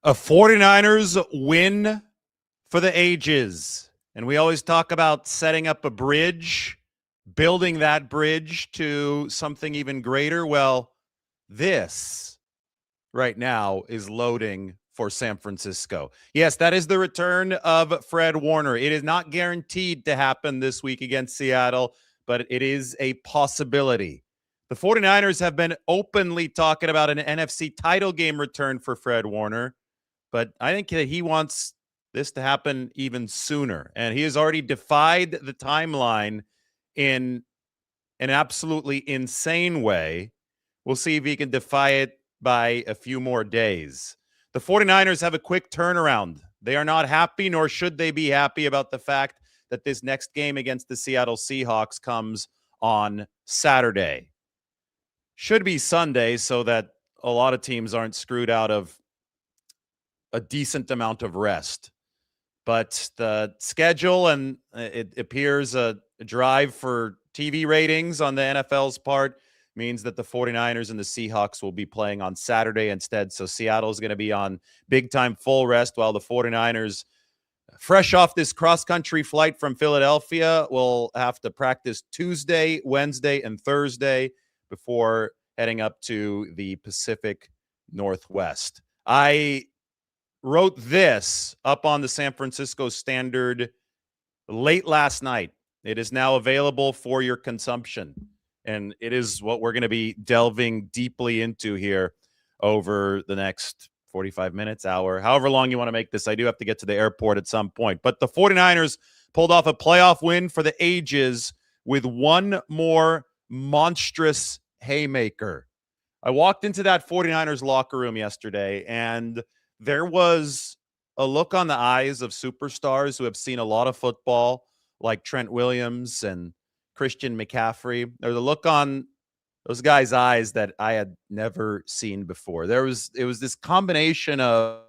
A 49ers win for the ages. And we always talk about setting up a bridge, building that bridge to something even greater. Well, this right now is loading for San Francisco. Yes, that is the return of Fred Warner. It is not guaranteed to happen this week against Seattle, but it is a possibility. The 49ers have been openly talking about an NFC title game return for Fred Warner, but I think that he wants this to happen even sooner. And he has already defied the timeline in an absolutely insane way. We'll see if he can defy it by a few more days. The 49ers have a quick turnaround. They are not happy, nor should they be happy about the fact that this next game against the Seattle Seahawks comes on Saturday. Should be Sunday so that a lot of teams aren't screwed out of a decent amount of rest. But the schedule and it appears a drive for TV ratings on the NFL's part means that the 49ers and the Seahawks will be playing on Saturday instead. So Seattle is going to be on big time full rest while the 49ers, fresh off this cross-country flight from Philadelphia, will have to practice Tuesday, Wednesday, and Thursday before heading up to the Pacific Northwest. I wrote this up on the San Francisco Standard late last night. It is now available for your consumption, and it is what we're going to be delving deeply into here over the next 45 minutes, hour, however long you want to make this. I do have to get to the airport at some point, but the 49ers pulled off a playoff win for the ages with one more monstrous haymaker. I walked into that 49ers locker room yesterday, and there was a look on the eyes of superstars who have seen a lot of football, like Trent Williams and Christian McCaffrey. There's a look on those guys' eyes that I had never seen before. It was this combination of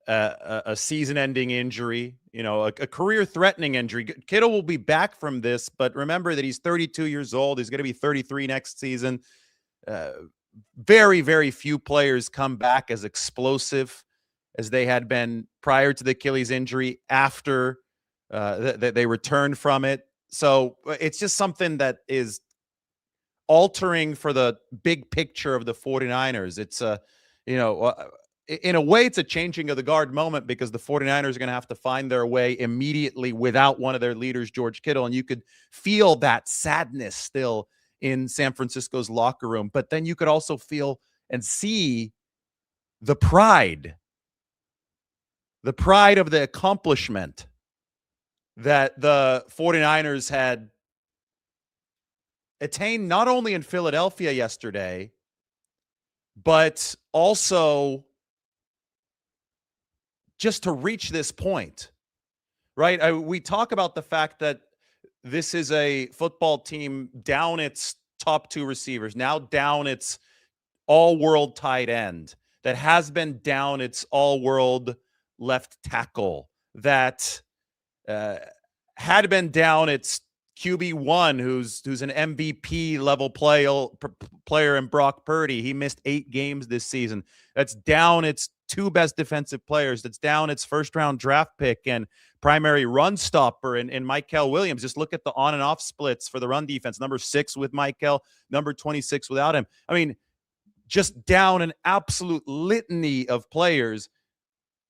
a season-ending injury, a career-threatening injury. Kittle will be back from this, but remember that he's 32 years old. He's going to be 33 next season. Very, very few players come back as explosive as they had been prior to the Achilles injury after they returned from it. So it's just something that is altering for the big picture of the 49ers. It's in a way, it's a changing of the guard moment because the 49ers are going to have to find their way immediately without one of their leaders, George Kittle. And you could feel that sadness still in San Francisco's locker room. But then you could also feel and see the pride of the accomplishment that the 49ers had attained not only in Philadelphia yesterday, but also just to reach this point, right? We talk about the fact that this is a football team down its top two receivers, now down its all-world tight end, that has been down its all-world left tackle, that had been down its QB1, who's an MVP level player in Brock Purdy. He missed 8 games this season. That's down its 2 best defensive players. That's down its first-round draft pick and primary run stopper in Michael Williams. Just look at the on and off splits for the run defense. Number 6 with Michael, number 26 without him. I mean, just down an absolute litany of players,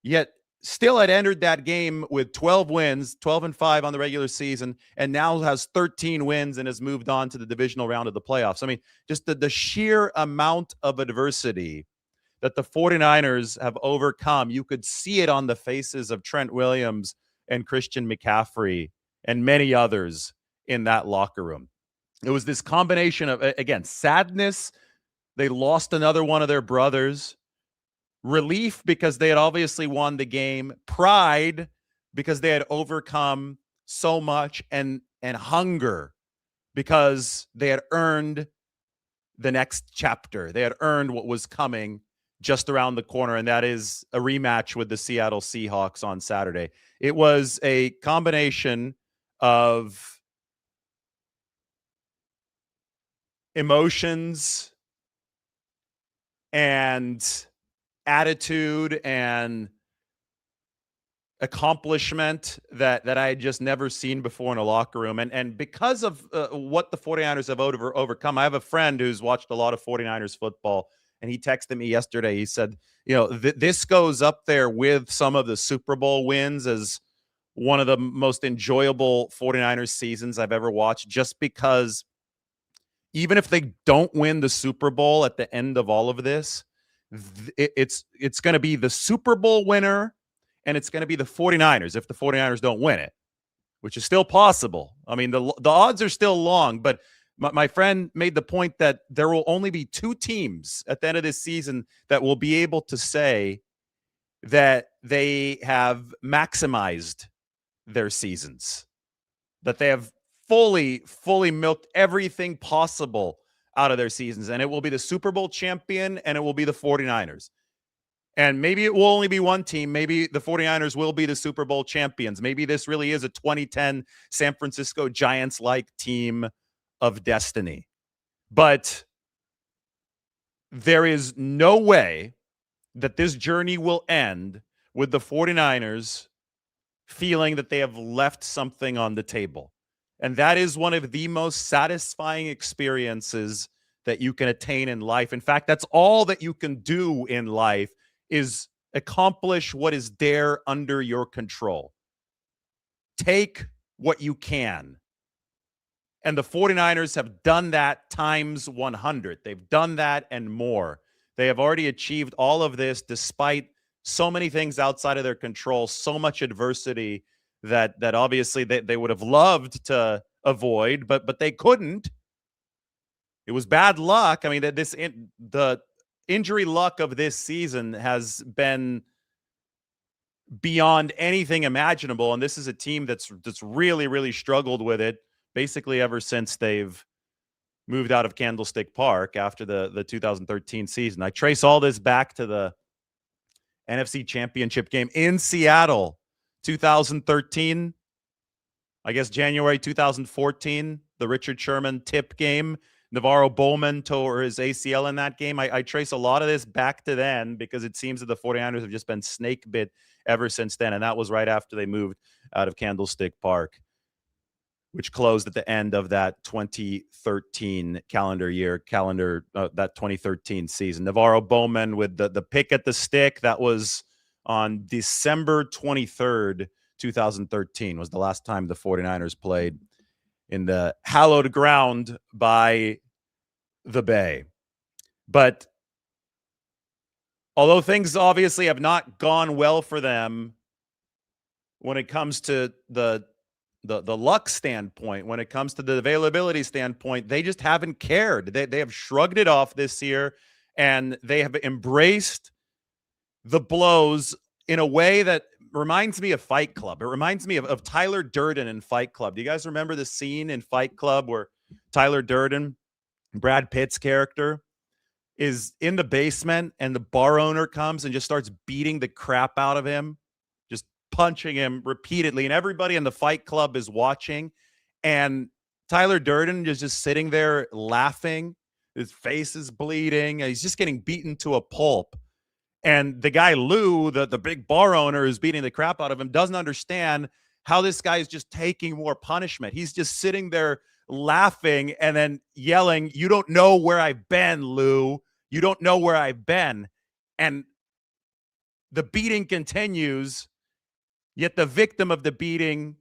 yet still had entered that game with 12 wins, 12-5 on the regular season, and now has 13 wins and has moved on to the divisional round of the playoffs. I mean, just the sheer amount of adversity that the 49ers have overcome. You could see it on the faces of Trent Williams and Christian McCaffrey and many others in that locker room. It was this combination of, again, sadness. They lost another one of their brothers. Relief because they had obviously won the game. Pride because they had overcome so much. And hunger because they had earned the next chapter. They had earned what was coming just around the corner, and that is a rematch with the Seattle Seahawks on Saturday. It was a combination of emotions and attitude and accomplishment that I had just never seen before in a locker room. And because of what the 49ers have overcome, I have a friend who's watched a lot of 49ers football, and he texted me yesterday. He said, this goes up there with some of the Super Bowl wins as one of the most enjoyable 49ers seasons I've ever watched, just because even if they don't win the Super Bowl at the end of all of this, it's going to be the Super Bowl winner, and it's going to be the 49ers if the 49ers don't win it, which is still possible. I mean, the odds are still long, but my friend made the point that there will only be two teams at the end of this season that will be able to say that they have maximized their seasons, that they have fully milked everything possible out of their seasons. And it will be the Super Bowl champion, and it will be the 49ers. And maybe it will only be one team. Maybe the 49ers will be the Super Bowl champions. Maybe this really is a 2010 San Francisco Giants-like team of destiny. But there is no way that this journey will end with the 49ers feeling that they have left something on the table. And that is one of the most satisfying experiences that you can attain in life. In fact, that's all that you can do in life, is accomplish what is there under your control. Take what you can. And the 49ers have done that times 100. They've done that and more. They have already achieved all of this despite so many things outside of their control, so much adversity that obviously they would have loved to avoid, but they couldn't. It was bad luck. I mean, the injury luck of this season has been beyond anything imaginable, and this is a team that's really struggled with it basically ever since they've moved out of Candlestick Park after the 2013 season. I trace all this back to the NFC Championship game in Seattle, 2013. I guess January 2014, the Richard Sherman tip game. Navarro Bowman tore his ACL in that game. I trace a lot of this back to then because it seems that the 49ers have just been snake bit ever since then. And that was right after they moved out of Candlestick Park, which closed at the end of that 2013 that 2013 season. Navarro Bowman with the pick at the stick. That was on December 23rd, 2013 was the last time the 49ers played in the hallowed ground by the Bay. But although things obviously have not gone well for them when it comes to the luck standpoint, when it comes to the availability standpoint, they just haven't cared. They have shrugged it off this year, and they have embraced the blows in a way that reminds me of Fight Club. It reminds me of Tyler Durden in Fight Club. Do you guys remember the scene in Fight Club where Tyler Durden, Brad Pitt's character, is in the basement and the bar owner comes and just starts beating the crap out of him, just punching him repeatedly, and everybody in the Fight Club is watching, and Tyler Durden is just sitting there laughing. His face is bleeding, and he's just getting beaten to a pulp. And the guy, Lou, the big bar owner who's beating the crap out of him, doesn't understand how this guy is just taking more punishment. He's just sitting there laughing and then yelling, "You don't know where I've been, Lou. You don't know where I've been." And the beating continues, yet the victim of the beating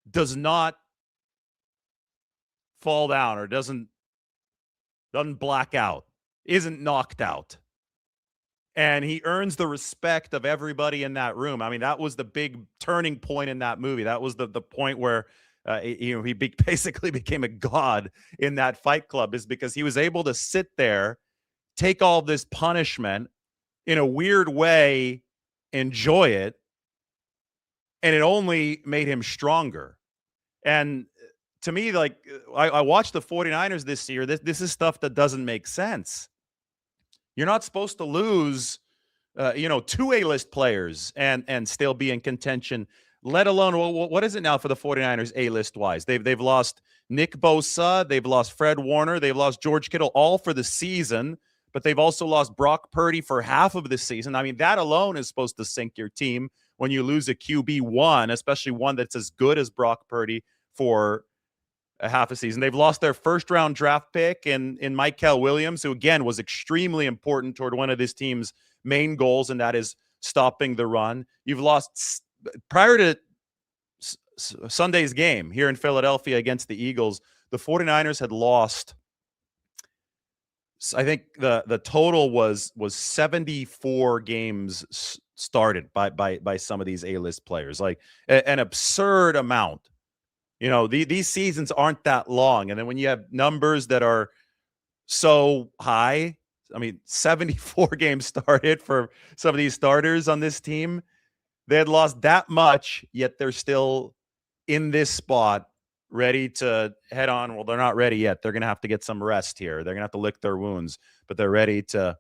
does not fall down or doesn't black out, isn't knocked out. And he earns the respect of everybody in that room. I mean, that was the big turning point in that movie. That was the point where he basically became a god in that Fight Club, is because he was able to sit there, take all this punishment, in a weird way, enjoy it, and it only made him stronger. And to me, like, I watched the 49ers this year. This is stuff that doesn't make sense. You're not supposed to lose, two A-list players and still be in contention let alone what is it now for the 49ers A-list wise? They've lost Nick Bosa, they've lost Fred Warner, they've lost George Kittle all for the season, but they've also lost Brock Purdy for half of the season. I mean, that alone is supposed to sink your team when you lose a QB1, especially one that's as good as Brock Purdy for a half a season. They've lost their first-round draft pick in Michael Williams, who, again, was extremely important toward one of this team's main goals, and that is stopping the run. You've lost prior to Sunday's game here in Philadelphia against the Eagles, the 49ers had lost, I think the total was 74 games started by some of these A-list players, like an absurd amount. You know, these seasons aren't that long. And then when you have numbers that are so high, I mean, 74 games started for some of these starters on this team. They had lost that much, yet they're still in this spot, ready to head on. Well, they're not ready yet. They're going to have to get some rest here. They're going to have to lick their wounds, but they're ready to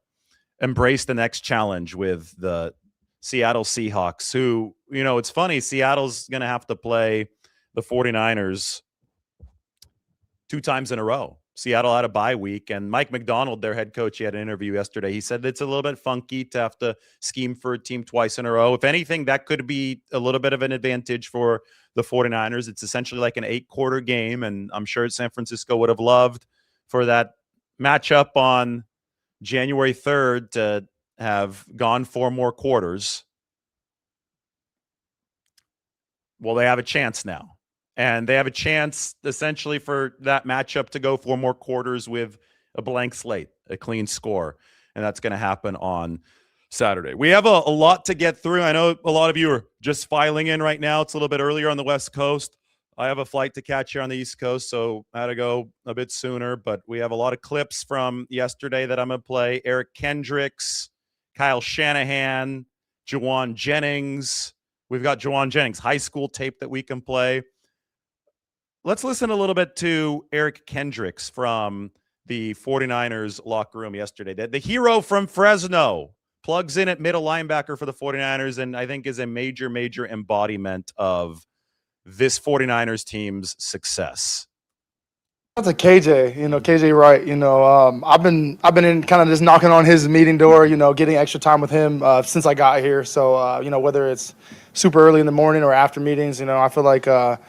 embrace the next challenge with the Seattle Seahawks, who, you know, it's funny. Seattle's going to have to play the 49ers 2 times in a row. Seattle had a bye week, and Mike McDonald, their head coach, he had an interview yesterday. He said it's a little bit funky to have to scheme for a team twice in a row. If anything, that could be a little bit of an advantage for the 49ers. It's essentially like an 8-quarter game, and I'm sure San Francisco would have loved for that matchup on January 3rd to have gone 4 more quarters. Well, they have a chance now. And they have a chance, essentially, for that matchup to go 4 more quarters with a blank slate, a clean score. And that's going to happen on Saturday. We have a lot to get through. I know a lot of you are just filing in right now. It's a little bit earlier on the West Coast. I have a flight to catch here on the East Coast, so I had to go a bit sooner. But we have a lot of clips from yesterday that I'm going to play. Eric Kendricks, Kyle Shanahan, Jawan Jennings. We've got Jawan Jennings' high school tape that we can play. Let's listen a little bit to Eric Kendricks from the 49ers locker room yesterday. The hero from Fresno plugs in at middle linebacker for the 49ers and I think is a major, major embodiment of this 49ers team's success. That's a KJ, KJ Wright. I've been in kind of just knocking on his meeting door, getting extra time with him since I got here. So, whether it's super early in the morning or after meetings, I feel like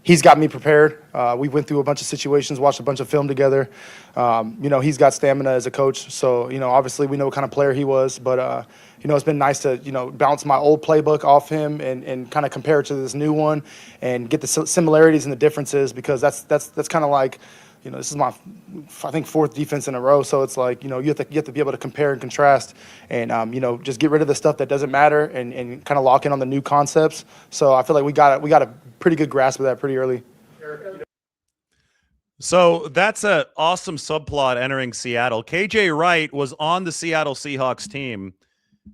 he's got me prepared. We went through a bunch of situations, watched a bunch of film together. He's got stamina as a coach. So, obviously we know what kind of player he was. But, it's been nice to, bounce my old playbook off him and kind of compare it to this new one and get the similarities and the differences because that's kind of like, this is my, I think, 4th defense in a row. So it's like, you have to be able to compare and contrast and, just get rid of the stuff that doesn't matter and kind of lock in on the new concepts. So I feel like we got a pretty good grasp of that pretty early. So that's an awesome subplot entering Seattle. KJ Wright was on the Seattle Seahawks team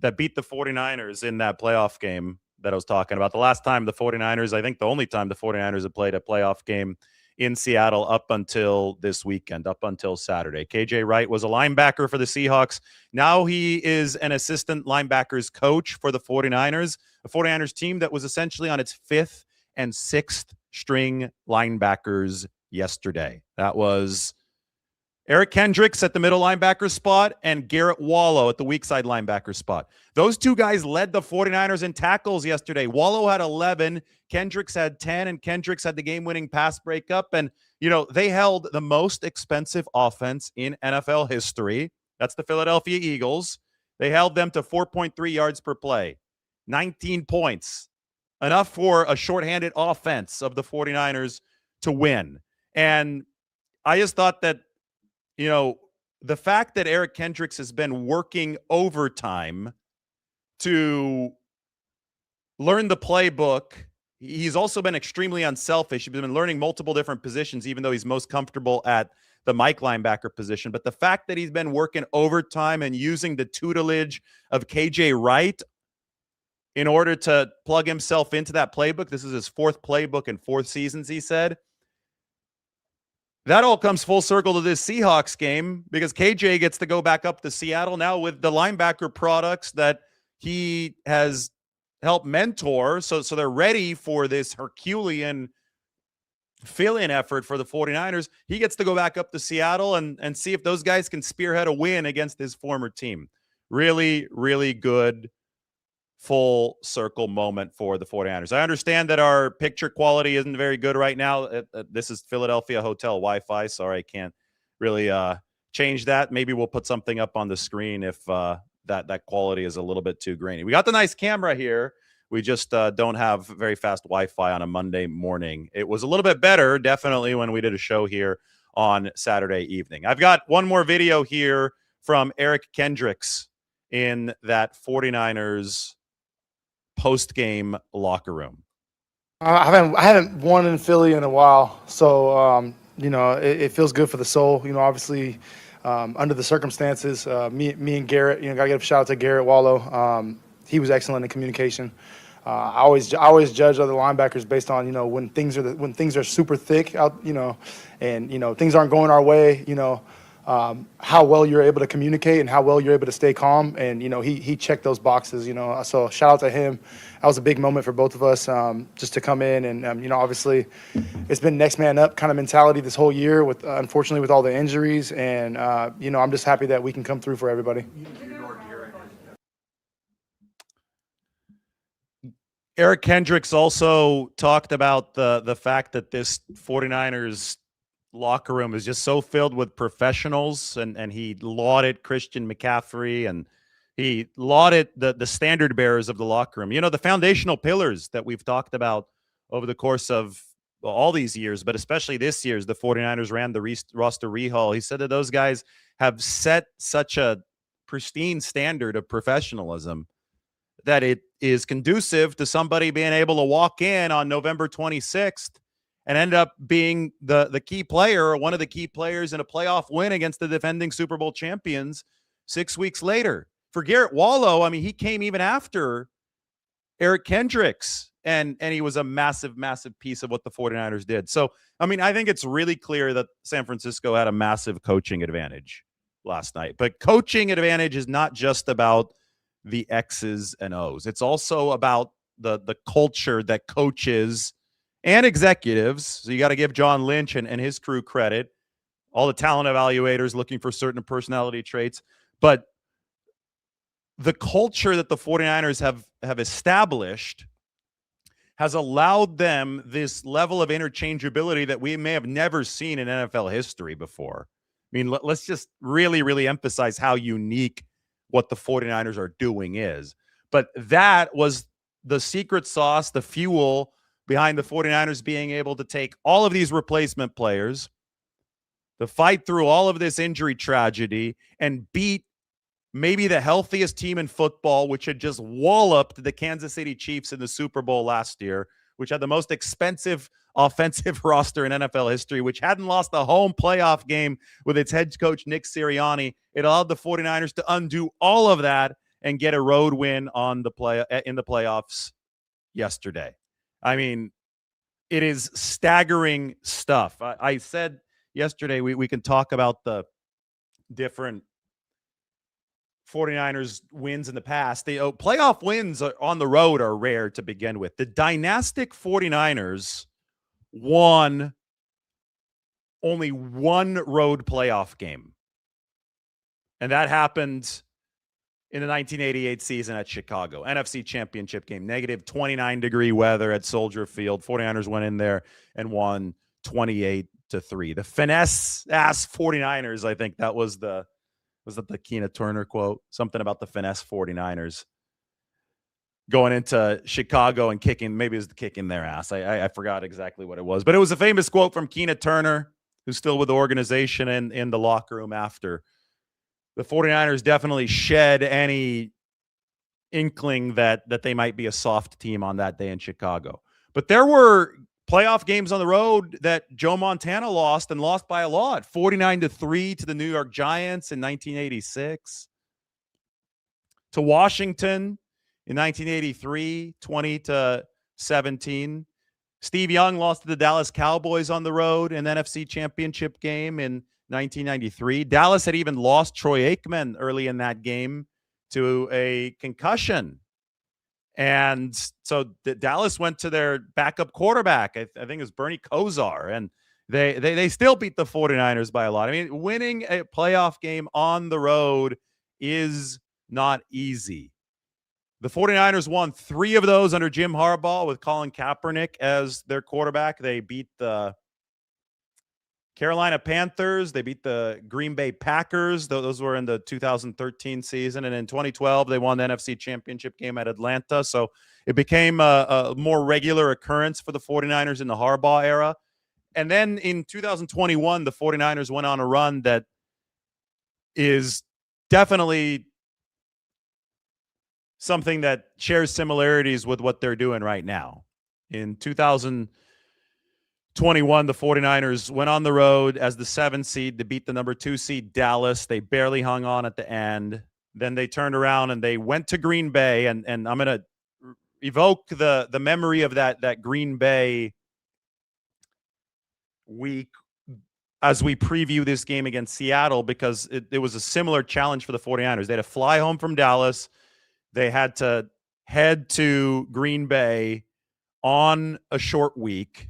that beat the 49ers in that playoff game that I was talking about. The last time the 49ers, I think the only time the 49ers have played a playoff game in Seattle up until this weekend, up until Saturday. KJ Wright was a linebacker for the Seahawks. Now he is an assistant linebackers coach for the 49ers, a 49ers team that was essentially on its 5th and 6th string linebackers yesterday. That was Eric Kendricks at the middle linebacker spot and Garrett Wallow at the weak side linebacker spot. Those 2 guys led the 49ers in tackles yesterday. Wallow had 11, Kendricks had 10, and Kendricks had the game-winning pass breakup. And, they held the most expensive offense in NFL history. That's the Philadelphia Eagles. They held them to 4.3 yards per play, 19 points, enough for a shorthanded offense of the 49ers to win. And I just thought that, the fact that Eric Kendricks has been working overtime to learn the playbook, he's also been extremely unselfish. He's been learning multiple different positions, even though he's most comfortable at the Mike linebacker position. But the fact that he's been working overtime and using the tutelage of KJ Wright in order to plug himself into that playbook, this is his 4th playbook in 4 seasons, he said. That all comes full circle to this Seahawks game because KJ gets to go back up to Seattle now with the linebacker products that he has help mentor. So they're ready for this Herculean fill-in effort for the 49ers. He gets to go back up to Seattle and see if those guys can spearhead a win against his former team. Really, really good full circle moment for the 49ers. I understand that our picture quality isn't very good right now. This is Philadelphia Hotel Wi-Fi. Sorry, I can't really change that. Maybe we'll put something up on the screen if that quality is a little bit too grainy. We got the nice camera here. We just don't have very fast Wi-Fi on a Monday morning. It was a little bit better, definitely, when we did a show here on Saturday evening. I've got one more video here from Eric Kendricks in that 49ers post-game locker room. I haven't won in Philly in a while, so it feels good for the soul. Obviously, under the circumstances, me and Garrett, gotta give a shout out to Garrett Wallow. He was excellent in communication. I always judge other linebackers based on when things are super thick out, and things aren't going our way, how well you're able to communicate and how well you're able to stay calm. And he checked those boxes. So shout out to him. That was a big moment for both of us, just to come in and obviously it's been next man up kind of mentality this whole year with unfortunately with all the injuries, and I'm just happy that we can come through for everybody. Eric Kendricks also talked about the fact that this 49ers locker room is just so filled with professionals, and he lauded Christian McCaffrey, and he lauded the standard bearers of the locker room. The foundational pillars that we've talked about over the course of all these years, but especially this year's, the 49ers ran the roster rehaul. He said that those guys have set such a pristine standard of professionalism that it is conducive to somebody being able to walk in on November 26th and end up being the key player or one of the key players in a playoff win against the defending Super Bowl champions 6 weeks later. For Garrett Wallow, he came even after Eric Kendricks, and he was a massive, massive piece of what the 49ers did. So, I think it's really clear that San Francisco had a massive coaching advantage last night. But coaching advantage is not just about the X's and O's. It's also about the culture that coaches and executives. So you got to give John Lynch and his crew credit, all the talent evaluators looking for certain personality traits. But the culture that the 49ers have established has allowed them this level of interchangeability that we may have never seen in NFL history before. Let's just really, really emphasize how unique what the 49ers are doing is. But that was the secret sauce, the fuel behind the 49ers being able to take all of these replacement players, to fight through all of this injury tragedy, and beat maybe the healthiest team in football, which had just walloped the Kansas City Chiefs in the Super Bowl last year, which had the most expensive offensive roster in NFL history, which hadn't lost a home playoff game with its head coach, Nick Sirianni. It allowed the 49ers to undo all of that and get a road win in the playoffs yesterday. It is staggering stuff. I said yesterday we can talk about the different 49ers wins in the past. The playoff wins on the road are rare to begin with. The dynastic 49ers won only one road playoff game, and that happened in the 1988 season at Chicago. NFC Championship game, negative 29-degree weather at Soldier Field. 49ers went in there and won 28-3. The finesse-ass 49ers, I think that was that the Keena Turner quote? Something about the finesse 49ers going into Chicago and kicking, maybe it was the kicking their ass. I forgot exactly what it was, but it was a famous quote from Keena Turner, who's still with the organization and in the locker room after. The 49ers definitely shed any inkling that they might be a soft team on that day in Chicago. But there were playoff games on the road that Joe Montana lost, and lost by a lot. 49-3 to the New York Giants in 1986. To Washington in 1983, 20-17. Steve Young lost to the Dallas Cowboys on the road in the NFC Championship game in 1993. Dallas had even lost Troy Aikman early in that game to a concussion. And so Dallas went to their backup quarterback. I think it was Bernie Kosar. And they still beat the 49ers by a lot. I mean, winning a playoff game on the road is not easy. The 49ers won 3 of those under Jim Harbaugh with Colin Kaepernick as their quarterback. They beat the Carolina Panthers. They beat the Green Bay Packers. Those were in the 2013 season. And in 2012, they won the NFC Championship game at Atlanta. So it became a more regular occurrence for the 49ers in the Harbaugh era. And then in 2021, the 49ers went on a run that is definitely something that shares similarities with what they're doing right now. In 2021, the 49ers went on the road as the 7th seed to beat the number 2 seed Dallas. They barely hung on at the end. Then they turned around and they went to Green Bay. And I'm going to evoke the memory of that Green Bay week as we preview this game against Seattle, because it was a similar challenge for the 49ers. They had to fly home from Dallas. They had to head to Green Bay on a short week.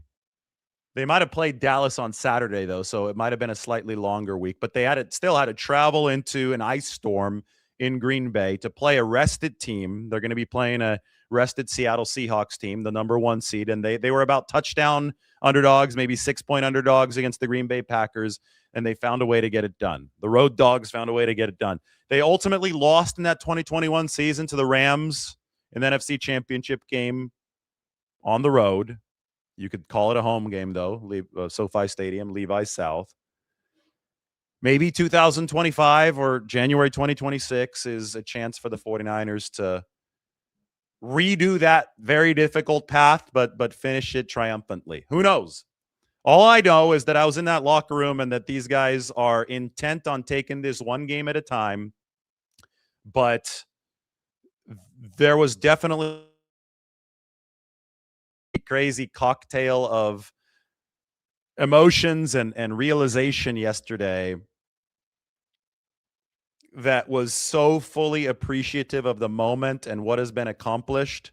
They might have played Dallas on Saturday, though, so it might have been a slightly longer week. But they still had to travel into an ice storm in Green Bay to play a rested team. They're going to be playing a rested Seattle Seahawks team, the number 1 seed, and they were about touchdown underdogs, maybe 6-point underdogs against the Green Bay Packers, and they found a way to get it done. The road dogs found a way to get it done. They ultimately lost in that 2021 season to the Rams in the NFC Championship game on the road. You could call it a home game, though, SoFi Stadium, Levi South. Maybe 2025 or January 2026 is a chance for the 49ers to redo that very difficult path, but finish it triumphantly. Who knows? All I know is that I was in that locker room and that these guys are intent on taking this one game at a time. But there was definitely a crazy cocktail of emotions and realization yesterday that was so fully appreciative of the moment and what has been accomplished.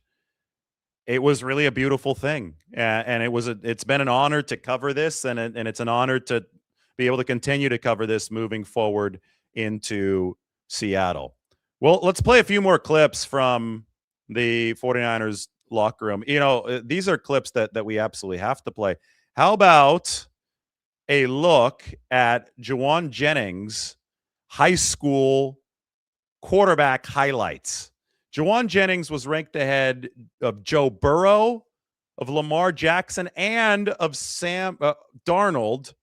It was really a beautiful thing. And it's been an honor to cover this, and it's an honor to be able to continue to cover this moving forward into Seattle. Well, let's play a few more clips from the 49ers locker room. You know, these are clips that we absolutely have to play. How about a look at Juwan Jennings' high school quarterback highlights? Juwan Jennings was ranked ahead of Joe Burrow, of Lamar Jackson, and of Sam Darnold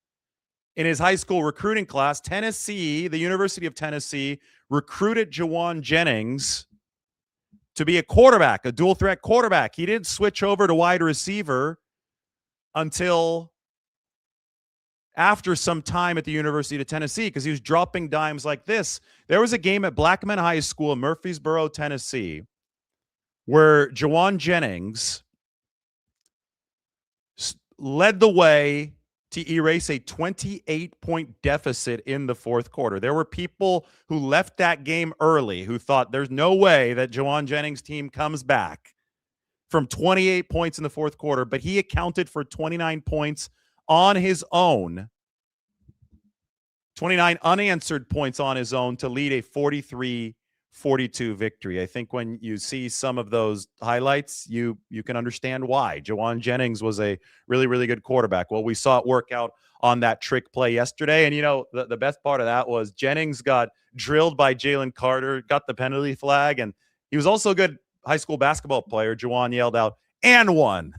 in his high school recruiting class. Tennessee, the University of Tennessee, recruited Juwan Jennings to be a quarterback, a dual threat quarterback. He didn't switch over to wide receiver until after some time at the University of Tennessee, because he was dropping dimes like this. There was a game at Blackman High School in Murfreesboro, Tennessee, where Juwan Jennings led the way to erase a 28-point deficit in the fourth quarter. There were people who left that game early who thought there's no way that Juwan Jennings' team comes back from 28 points in the fourth quarter, but he accounted for 29 points on his own, 29 unanswered points on his own to lead a 43-42 victory. I think when you see some of those highlights, you can understand why. Juwan Jennings was a really, really good quarterback. Well, we saw it work out on that trick play yesterday. And, you know, the best part of that was Jennings got drilled by Jalen Carter, got the penalty flag, and he was also a good high school basketball player. Juwan yelled out, "And one."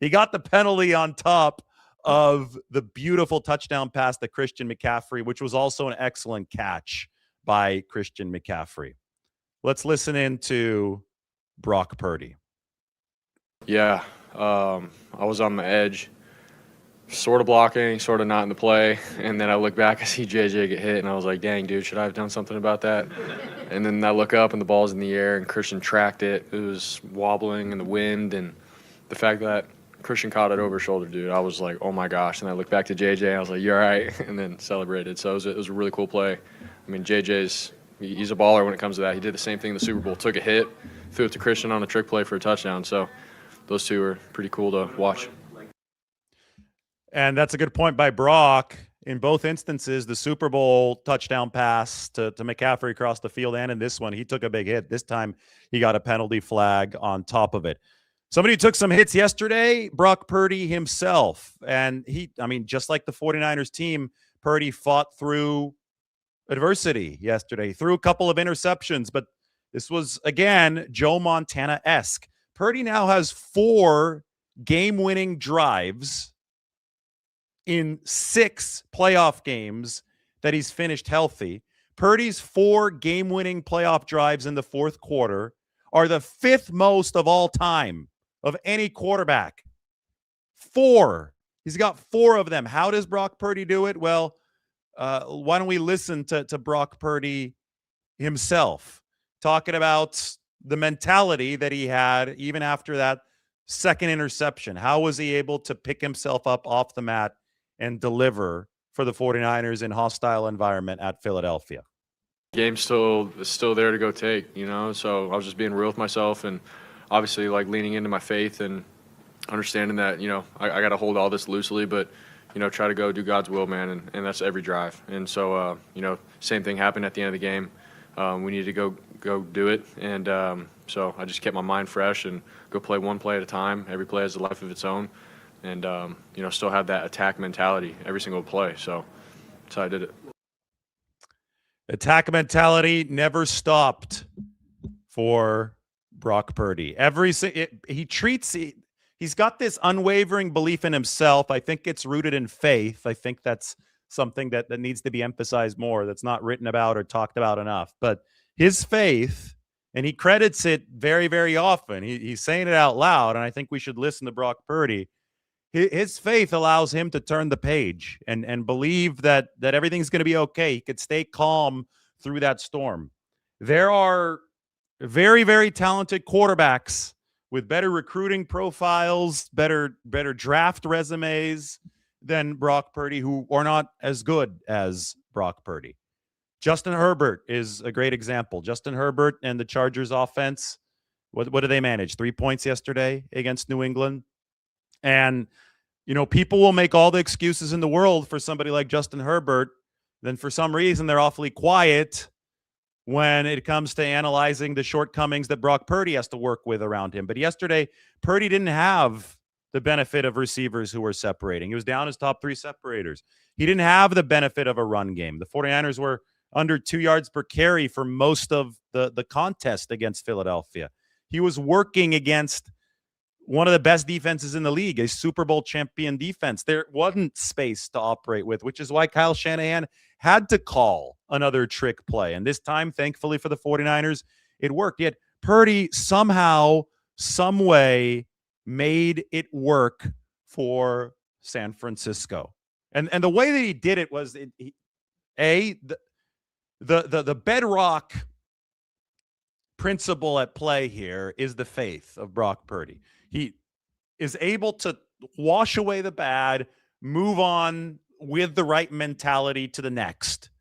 He got the penalty on top of the beautiful touchdown pass to Christian McCaffrey, which was also an excellent catch by Christian McCaffrey. Let's listen in to Brock Purdy. Yeah, I was on the edge, sort of blocking, sort of not in the play, and then I look back, I see JJ get hit, and I was like, dang, dude, should I have done something about that? And then I look up, and the ball's in the air, and Christian tracked it. It was wobbling in the wind, and the fact that Christian caught it over his shoulder, dude, I was like, oh my gosh. And I looked back to JJ, and I was like, you're all right, and then celebrated. So it was a really cool play. I mean, he's a baller when it comes to that. He did the same thing in the Super Bowl, took a hit, threw it to Christian on a trick play for a touchdown. So those two are pretty cool to watch. And that's a good point by Brock. In both instances, the Super Bowl touchdown pass to McCaffrey across the field, and in this one, he took a big hit. This time, he got a penalty flag on top of it. Somebody who took some hits yesterday, Brock Purdy himself. And just like the 49ers team, Purdy fought through adversity yesterday, threw a couple of interceptions, but this was, again, Joe Montana-esque. Purdy now has 4 game-winning drives in 6 playoff games that he's finished healthy. Purdy's 4 game-winning playoff drives in the fourth quarter are the 5th most of all time of any quarterback. 4. He's got 4 of them. How does Brock Purdy do it? Well, why don't we listen to Brock Purdy himself talking about the mentality that he had even after that second interception. How was he able to pick himself up off the mat and deliver for the 49ers in hostile environment at Philadelphia? Game's still there to go take, so I was just being real with myself and obviously like leaning into my faith and understanding that, I got to hold all this loosely, but, try to go do God's will, man, and that's every drive. And so, same thing happened at the end of the game. We needed to go do it, and so I just kept my mind fresh and go play one play at a time. Every play has a life of its own. And, still have that attack mentality every single play. So that's how I did it. Attack mentality never stopped for Brock Purdy. He's got this unwavering belief in himself. I think it's rooted in faith. I think that's something that needs to be emphasized more. That's not written about or talked about enough. But his faith, and he credits it very, very often. He's saying it out loud, and I think we should listen to Brock Purdy. His faith allows him to turn the page and believe that everything's going to be okay. He could stay calm through that storm. There are very, very talented quarterbacks with better recruiting profiles, better draft resumes than Brock Purdy, who are not as good as Brock Purdy. Justin Herbert is a great example. Justin Herbert and the Chargers offense, what did they manage? 3 points yesterday against New England. And, people will make all the excuses in the world for somebody like Justin Herbert. Then for some reason, they're awfully quiet when it comes to analyzing the shortcomings that Brock Purdy has to work with around him. But yesterday, Purdy didn't have the benefit of receivers who were separating. He was down his top 3 separators. He didn't have the benefit of a run game. The 49ers were under 2 yards per carry for most of the contest against Philadelphia. He was working against one of the best defenses in the league, a Super Bowl champion defense. There wasn't space to operate with, which is why Kyle Shanahan had to call another trick play. And this time, thankfully for the 49ers, it worked. Yet Purdy somehow, some way made it work for San Francisco. And the way that he did it was the bedrock principle at play here is the faith of Brock Purdy. He is able to wash away the bad, move on with the right mentality to the next,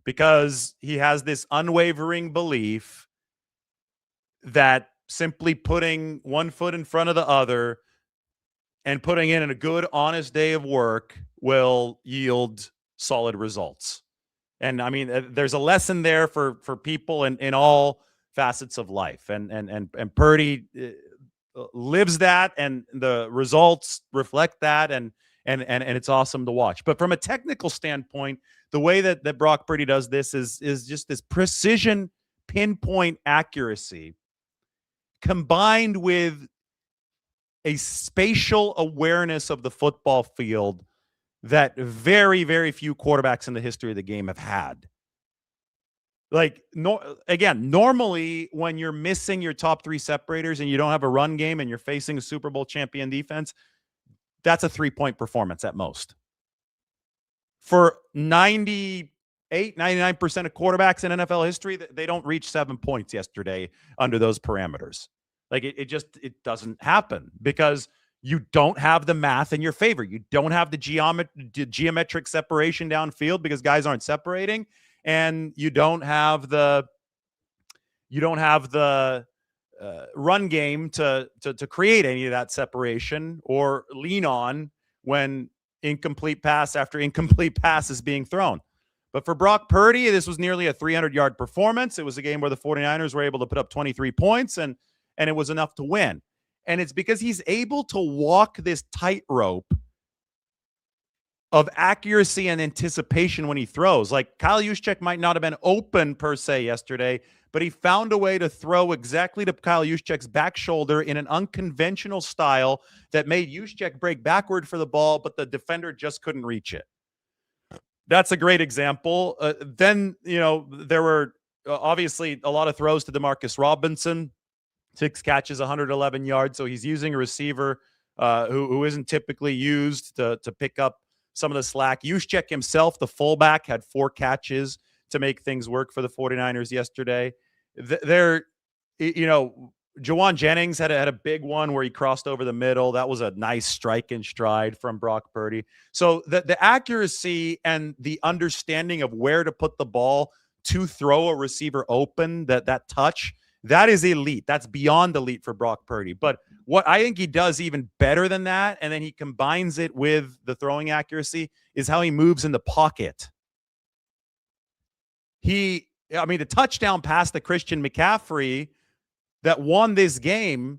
because he has this unwavering belief that simply putting one foot in front of the other and putting in a good, honest day of work will yield solid results. And there's a lesson there for people in all facets of life. And Purdy lives that, and the results reflect that, and it's awesome to watch. But from a technical standpoint, the way that Brock Purdy does this is just this precision, pinpoint accuracy combined with a spatial awareness of the football field that very, very few quarterbacks in the history of the game have had. Normally when you're missing your top 3 separators and you don't have a run game and you're facing a Super Bowl champion defense, that's a 3-point performance at most. For 99% of quarterbacks in NFL history, they don't reach 7 points yesterday under those parameters. It doesn't happen because you don't have the math in your favor. You don't have the geometric separation downfield because guys aren't separating. And you don't have the run game to create any of that separation or lean on when incomplete pass after incomplete pass is being thrown. But for Brock Purdy, this was nearly a 300-yard performance. It was a game where the 49ers were able to put up 23 points, and it was enough to win. And it's because he's able to walk this tightrope of accuracy and anticipation when he throws. Like, Kyle Juszczyk might not have been open per se yesterday, but he found a way to throw exactly to Kyle Juszczyk's back shoulder in an unconventional style that made Juszczyk break backward for the ball, but the defender just couldn't reach it. That's a great example. Then, there were obviously a lot of throws to Demarcus Robinson, 6 catches, 111 yards. So he's using a receiver who isn't typically used to pick up some of the slack. Juszczyk himself, the fullback, had 4 catches to make things work for the 49ers yesterday. Jawan Jennings had a big one where he crossed over the middle. That was a nice strike in stride from Brock Purdy. So the accuracy and the understanding of where to put the ball to throw a receiver open, that touch, that is elite. That's beyond elite for Brock Purdy. But what I think he does even better than that, and then he combines it with the throwing accuracy, is how he moves in the pocket. The touchdown pass to Christian McCaffrey that won this game,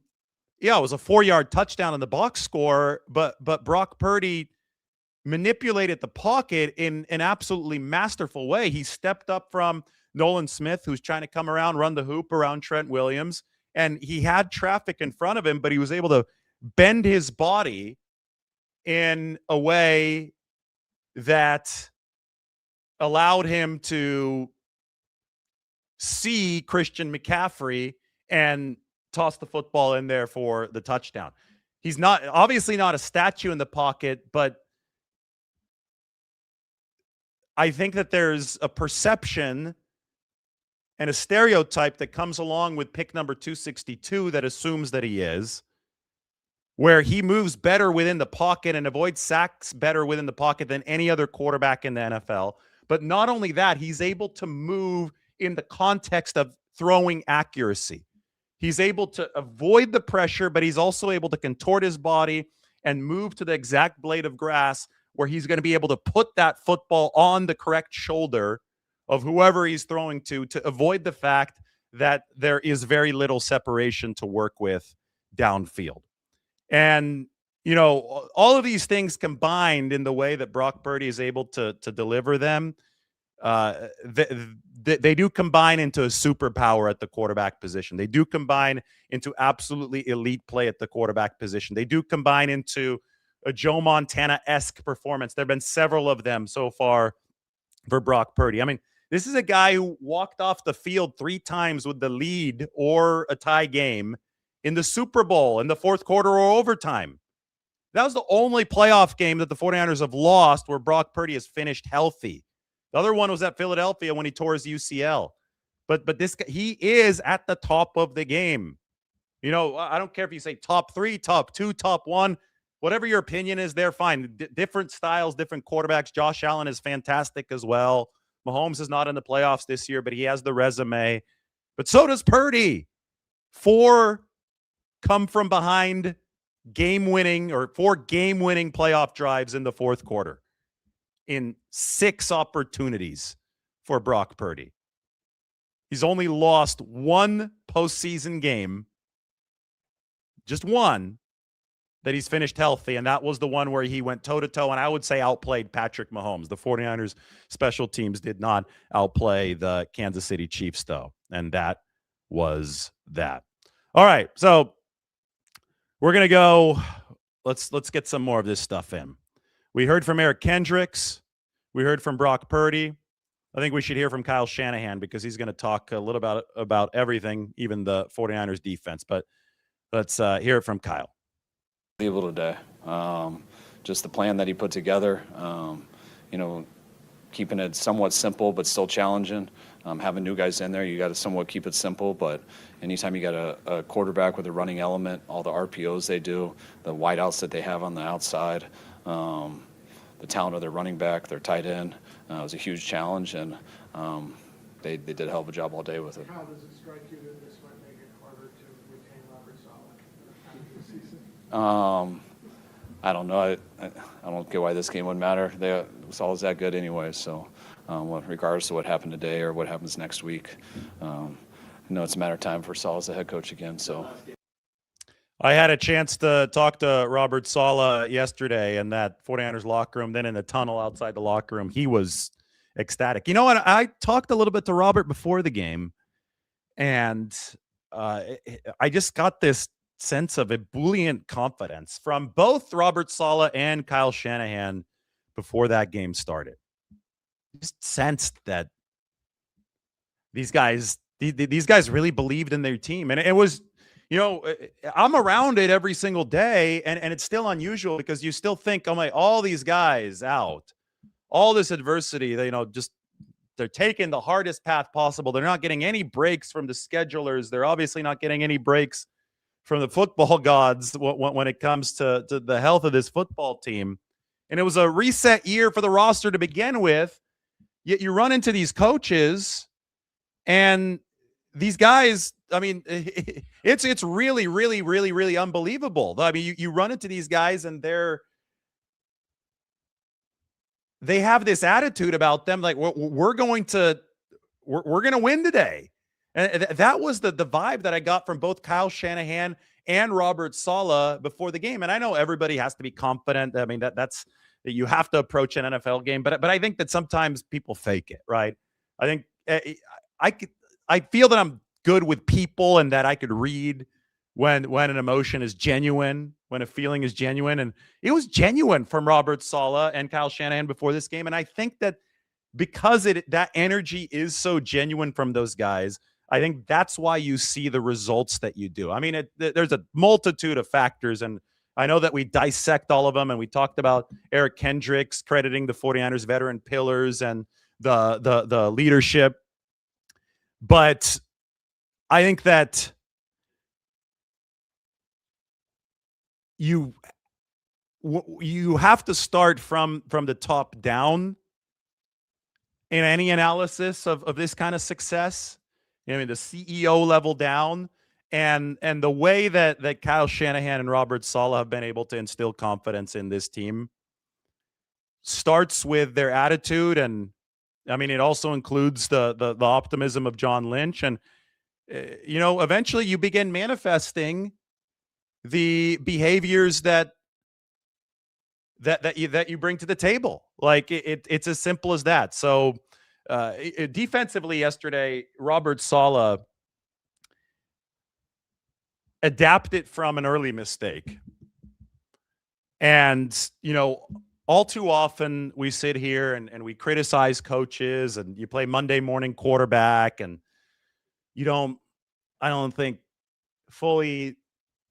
it was a 4-yard touchdown in the box score, but Brock Purdy manipulated the pocket in an absolutely masterful way. He stepped up from Nolan Smith, who's trying to come around, run the hoop around Trent Williams, and he had traffic in front of him, but he was able to bend his body in a way that allowed him to see Christian McCaffrey and toss the football in there for the touchdown. He's obviously not a statue in the pocket, but I think that there's a perception and a stereotype that comes along with pick number 262 that assumes that he is, where he moves better within the pocket and avoids sacks better within the pocket than any other quarterback in the NFL. But not only that, he's able to move in the context of throwing accuracy. He's able to avoid the pressure, but he's also able to contort his body and move to the exact blade of grass where he's going to be able to put that football on the correct shoulder of whoever he's throwing to avoid the fact that there is very little separation to work with downfield. And, all of these things combined in the way that Brock Purdy is able to deliver them, they do combine into a superpower at the quarterback position. They do combine into absolutely elite play at the quarterback position. They do combine into a Joe Montana-esque performance. There have been several of them so far for Brock Purdy. I mean, this is a guy who walked off the field 3 times with the lead or a tie game in the Super Bowl in the fourth quarter or overtime. That was the only playoff game that the 49ers have lost where Brock Purdy has finished healthy. The other one was at Philadelphia when he tore his UCL. But this guy, he is at the top of the game. I don't care if you say top 3, top 2, top 1, whatever your opinion is, they're fine. Different styles, different quarterbacks. Josh Allen is fantastic as well. Mahomes is not in the playoffs this year, but he has the resume. But so does Purdy. 4 come from behind 4 game-winning playoff drives in the fourth quarter in 6 opportunities for Brock Purdy. He's only lost 1 postseason game, just 1, that he's finished healthy, and that was the one where he went toe-to-toe, and I would say outplayed Patrick Mahomes. The 49ers special teams did not outplay the Kansas City Chiefs, though, and that was that. All right, so we're going to go – let's get some more of this stuff in. We heard from Eric Kendricks. We heard from Brock Purdy. I think we should hear from Kyle Shanahan because he's going to talk a little about everything, even the 49ers defense. But let's hear it from Kyle. Unbelievable today. Just the plan that he put together, keeping it somewhat simple but still challenging. Having new guys in there, you got to somewhat keep it simple, but anytime you got a quarterback with a running element, all the RPOs they do, the wideouts that they have on the outside, the talent of their running back, their tight end, it was a huge challenge, and they did a hell of a job all day with it. How does it strike you that this might make it harder to I don't know. I don't get why this game would matter. It's always that good anyway. So, regardless of what happened today or what happens next week, I know it's a matter of time for Saul as the head coach again. So, I had a chance to talk to Robert Saleh yesterday in that 49ers locker room, then in the tunnel outside the locker room. He was ecstatic. You know what? I talked a little bit to Robert before the game, and I just got this sense of ebullient confidence from both Robert Saleh and Kyle Shanahan before that game started. Just sensed that these guys really believed in their team. And it was, I'm around it every single day, and it's still unusual because you still think, oh my, all these guys out, all this adversity, they're taking the hardest path possible. They're not getting any breaks from the schedulers. They're obviously not getting any breaks from the football gods when it comes to the health of this football team. And it was a reset year for the roster to begin with. Yet you run into these coaches and these guys, I mean, it's really, really, really, really unbelievable. I mean, you run into these guys and they have this attitude about them, like we're going to win today. And that was the vibe that I got from both Kyle Shanahan and Robert Saleh before the game. And I know everybody has to be confident. I mean, that's that you have to approach an NFL game, but I think that sometimes people fake it, right? I think I feel that I'm good with people and that I could read when an emotion is genuine, when a feeling is genuine. And it was genuine from Robert Saleh and Kyle Shanahan before this game. And I think that because that energy is so genuine from those guys, I think that's why you see the results that you do. I mean, there's a multitude of factors, and I know that we dissect all of them, and we talked about Eric Kendricks crediting the 49ers veteran pillars and the leadership. But I think that you have to start from the top down in any analysis of this kind of success. I mean, the CEO level down, and the way that Kyle Shanahan and Robert Saleh have been able to instill confidence in this team starts with their attitude, and I mean, it also includes the optimism of John Lynch, and eventually you begin manifesting the behaviors that you bring to the table. Like it's as simple as that. So defensively yesterday, Robert Saleh adapted from an early mistake. And, all too often we sit here and we criticize coaches, and you play Monday morning quarterback, and I don't think fully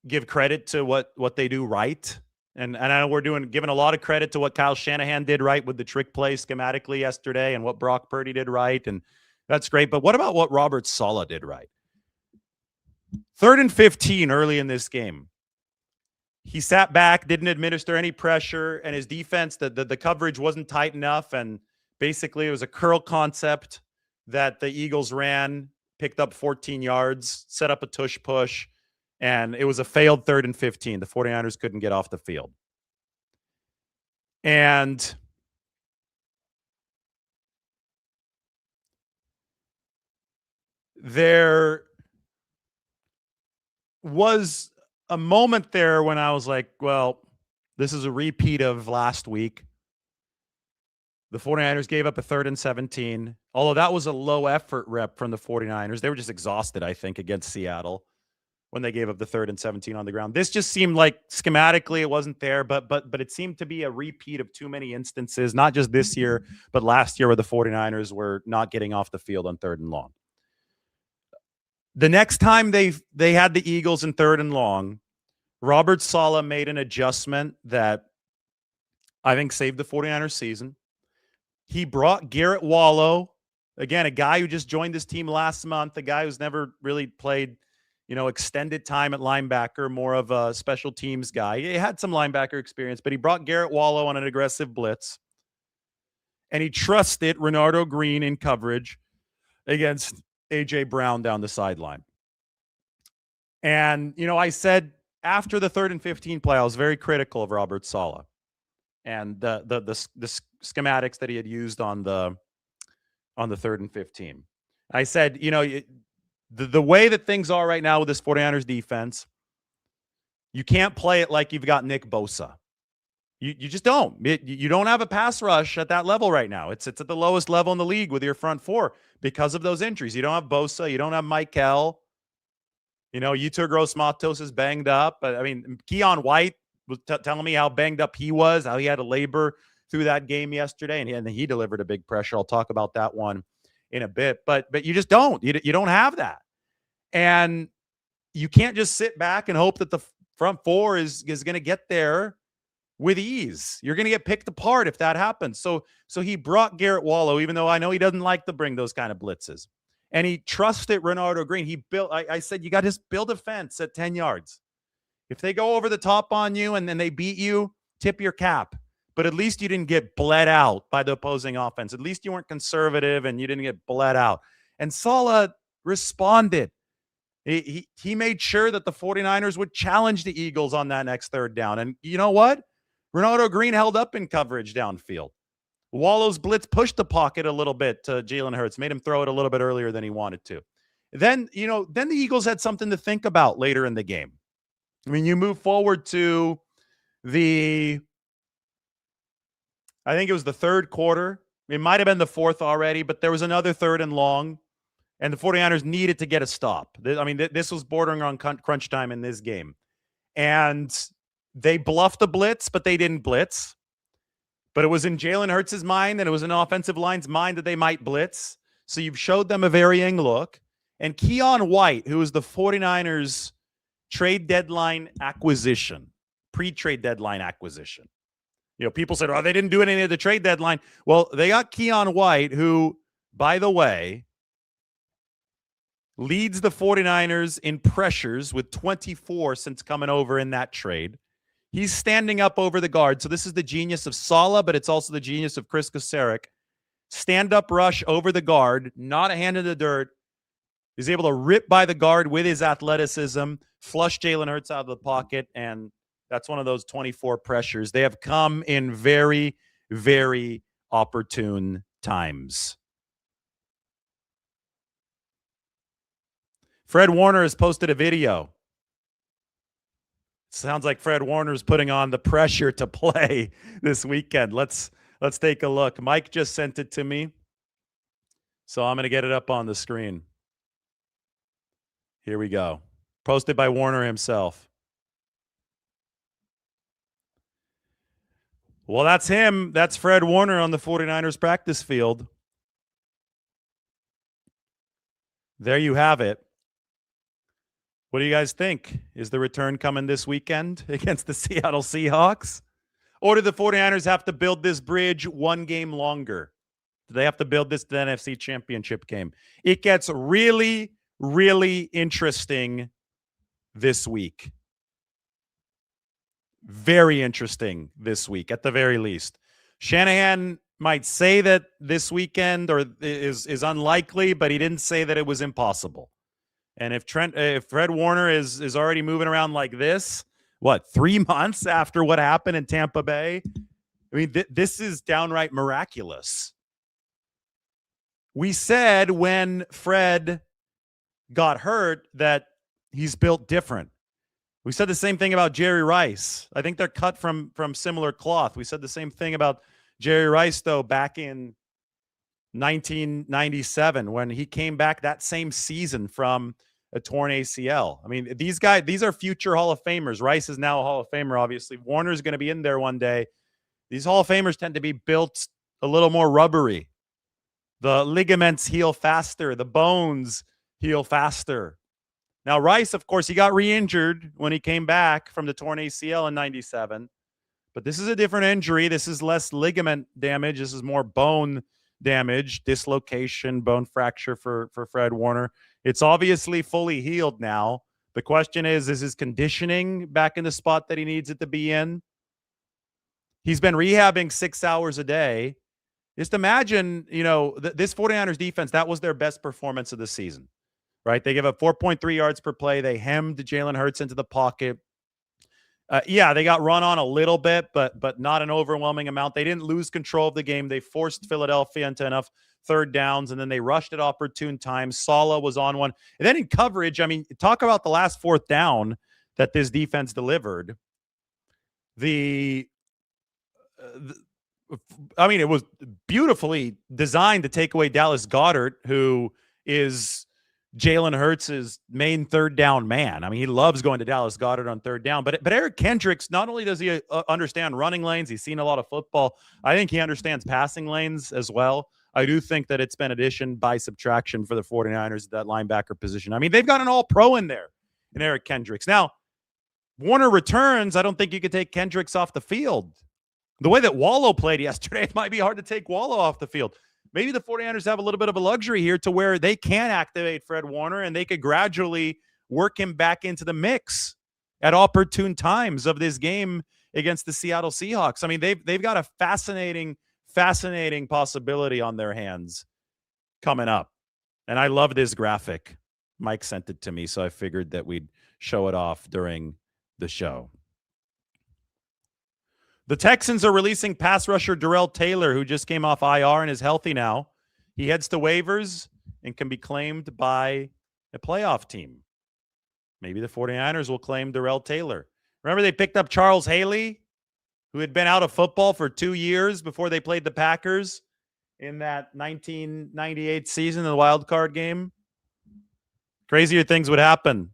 give credit to what they do right. And I know we're giving a lot of credit to what Kyle Shanahan did right with the trick play schematically yesterday and what Brock Purdy did right. And that's great. But what about what Robert Saleh did right? 3rd and 15 early in this game. He sat back, didn't administer any pressure, and his defense, the coverage wasn't tight enough. And basically it was a curl concept that the Eagles ran, picked up 14 yards, set up a tush push. And it was a failed 3rd and 15. The 49ers couldn't get off the field. And there was a moment there when I was like, well, this is a repeat of last week. The 49ers gave up a 3rd and 17. Although that was a low effort rep from the 49ers. They were just exhausted, I think, against Seattle when they gave up the 3rd and 17 on the ground. This just seemed like schematically it wasn't there, but it seemed to be a repeat of too many instances, not just this year, but last year where the 49ers were not getting off the field on 3rd and long. The next time they had the Eagles in 3rd and long, Robert Saleh made an adjustment that I think saved the 49ers season. He brought Garrett Wallow, again, a guy who just joined this team last month, a guy who's never really played extended time at linebacker, more of a special teams guy. He had some linebacker experience, but he brought Garrett Wallow on an aggressive blitz. And he trusted Renardo Green in coverage against A.J. Brown down the sideline. And, I said after the 3rd and 15 play, I was very critical of Robert Saleh and the schematics that he had used on the 3rd and 15. I said, the way that things are right now with this 49ers defense, you can't play it like you've got Nick Bosa. You just don't. You don't have a pass rush at that level right now. It's at the lowest level in the league with your front four because of those injuries. You don't have Bosa. You don't have Michael. Yetur Gross-Matos is banged up. I mean, Keon White was telling me how banged up he was, how he had to labor through that game yesterday, and he delivered a big pressure. I'll talk about that one in a bit. But you just don't. You don't have that. And you can't just sit back and hope that the front four is going to get there with ease. You're going to get picked apart if that happens. So he brought Garrett Wallow, even though I know he doesn't like to bring those kind of blitzes. And he trusted Renardo Green. He built, I said, you got to just build a fence at 10 yards. If they go over the top on you and then they beat you, tip your cap. But at least you didn't get bled out by the opposing offense. At least you weren't conservative and you didn't get bled out. And Saleh responded. He made sure that the 49ers would challenge the Eagles on that next 3rd down. And you know what? Renardo Green held up in coverage downfield. Wallow's blitz pushed the pocket a little bit to Jalen Hurts, made him throw it a little bit earlier than he wanted to. Then the Eagles had something to think about later in the game. I mean, you move forward to I think it was the 3rd quarter. It might have been the 4th already, but there was another 3rd and long, and the 49ers needed to get a stop. I mean, this was bordering on crunch time in this game. And they bluffed a blitz, but they didn't blitz. But it was in Jalen Hurts' mind, and it was in offensive line's mind that they might blitz. So you've showed them a varying look. And Keon White, who is the 49ers pre-trade deadline acquisition. People said, they didn't do anything at the trade deadline. Well, they got Keon White, who, by the way, leads the 49ers in pressures with 24 since coming over in that trade. He's standing up over the guard. So this is the genius of Saleh, but it's also the genius of Chris Kosarek. Stand-up rush over the guard, not a hand in the dirt. He's able to rip by the guard with his athleticism, flush Jalen Hurts out of the pocket, and that's one of those 24 pressures. They have come in very, very opportune times. Fred Warner has posted a video. Sounds like Fred Warner's putting on the pressure to play this weekend. Let's take a look. Mike just sent it to me, so I'm going to get it up on the screen. Here we go. Posted by Warner himself. Well, that's him. That's Fred Warner on the 49ers practice field. There you have it. What do you guys think? Is the return coming this weekend against the Seattle Seahawks? Or do the 49ers have to build this bridge one game longer? Do they have to build this to the NFC Championship game? It gets really, really interesting this week. Very interesting this week, at the very least. Shanahan might say that this weekend is unlikely, but he didn't say that it was impossible. And if Fred Warner is already moving around like this, 3 months after what happened in Tampa Bay? I mean, this is downright miraculous. We said when Fred got hurt that he's built different. We said the same thing about Jerry Rice. I think they're cut from similar cloth. We said the same thing about Jerry Rice, though, back in 1997 when he came back that same season from a torn ACL. I mean, these are future Hall of Famers. Rice is now a Hall of Famer, obviously. Warner's going to be in there one day. These Hall of Famers tend to be built a little more rubbery. The ligaments heal faster. The bones heal faster. Now, Rice, of course, he got re-injured when he came back from the torn ACL in 97. But this is a different injury. This is less ligament damage. This is more bone damage, dislocation, bone fracture for Fred Warner. It's obviously fully healed now. The question is his conditioning back in the spot that he needs it to be in? He's been rehabbing 6 hours a day. Just imagine, this 49ers defense, that was their best performance of the season, right? They give up 4.3 yards per play. They hemmed Jalen Hurts into the pocket. Yeah, they got run on a little bit, but not an overwhelming amount. They didn't lose control of the game. They forced Philadelphia into enough third downs, and then they rushed at opportune times. Saleh was on one. And then in coverage, I mean, talk about the last fourth down that this defense delivered. I mean, it was beautifully designed to take away Dallas Goedert, who is Jalen Hurts' main third down man. I mean, he loves going to Dallas Goedert on third down. But Eric Kendricks, not only does he understand running lanes, he's seen a lot of football. I think he understands passing lanes as well. I do think that it's been addition by subtraction for the 49ers at that linebacker position. I mean, they've got an all-pro in there in Eric Kendricks. Now, Warner returns. I don't think you could take Kendricks off the field. The way that Wallow played yesterday, it might be hard to take Wallow off the field. Maybe the 49ers have a little bit of a luxury here to where they can activate Fred Warner and they could gradually work him back into the mix at opportune times of this game against the Seattle Seahawks. I mean, they've got a fascinating possibility on their hands coming up. And I love this graphic. Mike sent it to me, so I figured that we'd show it off during the show. The Texans are releasing pass rusher Darrell Taylor, who just came off IR and is healthy now. He heads to waivers and can be claimed by a playoff team. Maybe the 49ers will claim Darrell Taylor. Remember they picked up Charles Haley, who had been out of football for 2 years before they played the Packers in that 1998 season, the wild card game? Crazier things would happen.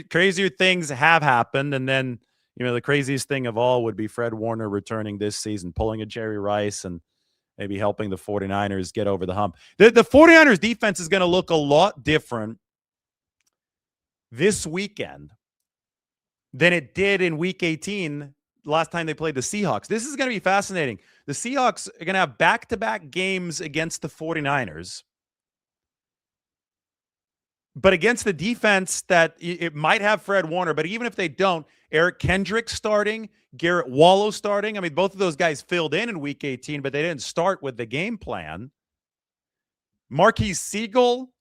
Crazier things have happened, and then the craziest thing of all would be Fred Warner returning this season, pulling a Jerry Rice and maybe helping the 49ers get over the hump. The 49ers defense is going to look a lot different this weekend than it did in Week 18 last time they played the Seahawks. This is going to be fascinating. The Seahawks are going to have back-to-back games against the 49ers. But against the defense that it might have Fred Warner, but even if they don't, Eric Kendricks starting, Garrett Wallow starting. I mean, both of those guys filled in Week 18, but they didn't start with the game plan. Marquise Siegel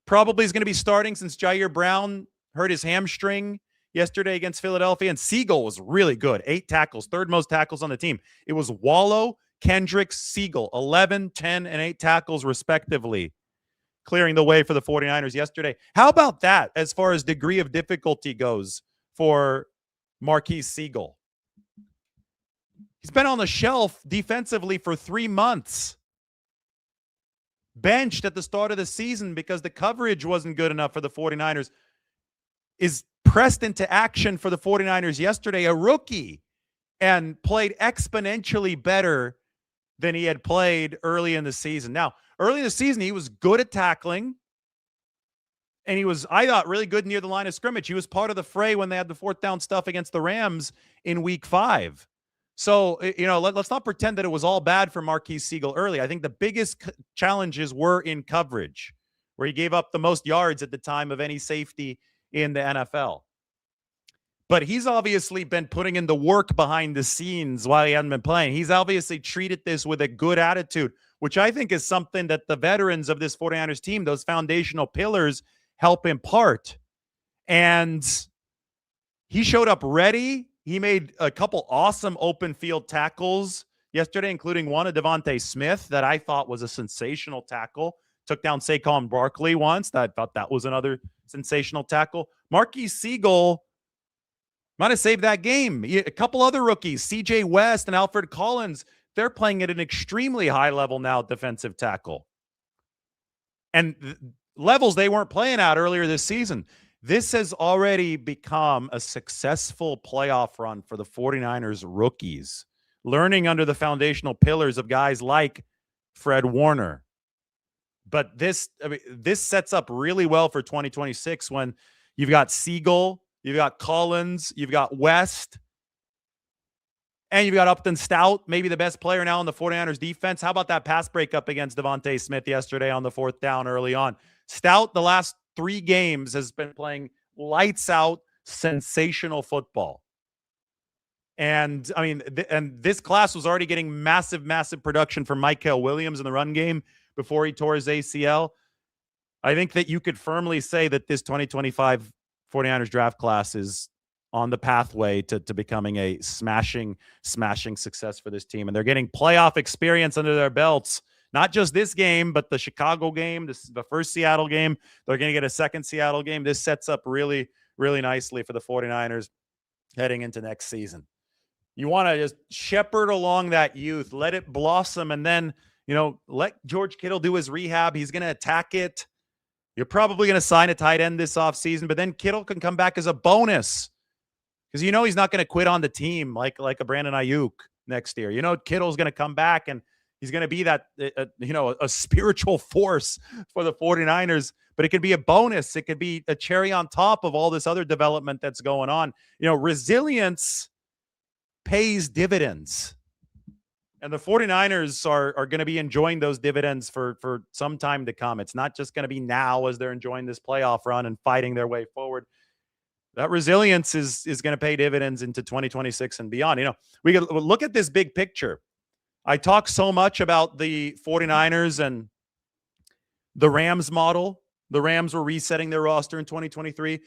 probably is going to be starting since Jair Brown hurt his hamstring yesterday against Philadelphia, and Siegel was really good. 8 tackles, third most tackles on the team. It was Wallow, Kendricks, Siegel, 11, 10, and 8 tackles respectively, clearing the way for the 49ers yesterday. How about that as far as degree of difficulty goes for Marquise Siegel? He's been on the shelf defensively for 3 months. Benched at the start of the season because the coverage wasn't good enough for the 49ers. Is pressed into action for the 49ers yesterday, a rookie, and played exponentially better than he had played early in the season. Now, early in the season, he was good at tackling, and he was, I thought, really good near the line of scrimmage. He was part of the fray when they had the fourth down stuff against the Rams in Week 5. So, let's not pretend that it was all bad for Marquise Siegel early. I think the biggest challenges were in coverage, where he gave up the most yards at the time of any safety in the NFL. But he's obviously been putting in the work behind the scenes while he hasn't been playing. He's obviously treated this with a good attitude, which I think is something that the veterans of this 49ers team, those foundational pillars, help impart. And he showed up ready. He made a couple awesome open field tackles yesterday, including one of Devontae Smith that I thought was a sensational tackle. Took down Saquon Barkley once. I thought that was another sensational tackle. Marquise Siegel might have saved that game. A couple other rookies, C.J. West and Alfred Collins, they're playing at an extremely high level now, defensive tackle. And levels they weren't playing at earlier this season. This has already become a successful playoff run for the 49ers rookies, learning under the foundational pillars of guys like Fred Warner. But this sets up really well for 2026 when you've got Siegel, you've got Collins, you've got West, and you've got Upton Stout, maybe the best player now in the 49ers defense. How about that pass breakup against Devontae Smith yesterday on the fourth down early on? Stout, the last 3 games, has been playing lights out, sensational football. And, I mean, and this class was already getting massive production from Mykel Williams in the run game before he tore his ACL. I think that you could firmly say that this 2025 49ers draft class is on the pathway to becoming a smashing success for this team. And they're getting playoff experience under their belts. Not just this game, but the Chicago game, the first Seattle game. They're going to get a second Seattle game. This sets up really, really nicely for the 49ers heading into next season. You want to just shepherd along that youth, let it blossom, and then, let George Kittle do his rehab. He's going to attack it. You're probably going to sign a tight end this offseason, but then Kittle can come back as a bonus because he's not going to quit on the team like a Brandon Ayuk next year. Kittle's going to come back and he's going to be that, a spiritual force for the 49ers, but it could be a bonus. It could be a cherry on top of all this other development that's going on. Resilience pays dividends. And the 49ers are going to be enjoying those dividends for some time to come. It's not just going to be now as they're enjoying this playoff run and fighting their way forward. That resilience is going to pay dividends into 2026 and beyond. We could look at this big picture. I talk so much about the 49ers and the Rams model. The Rams were resetting their roster in 2023.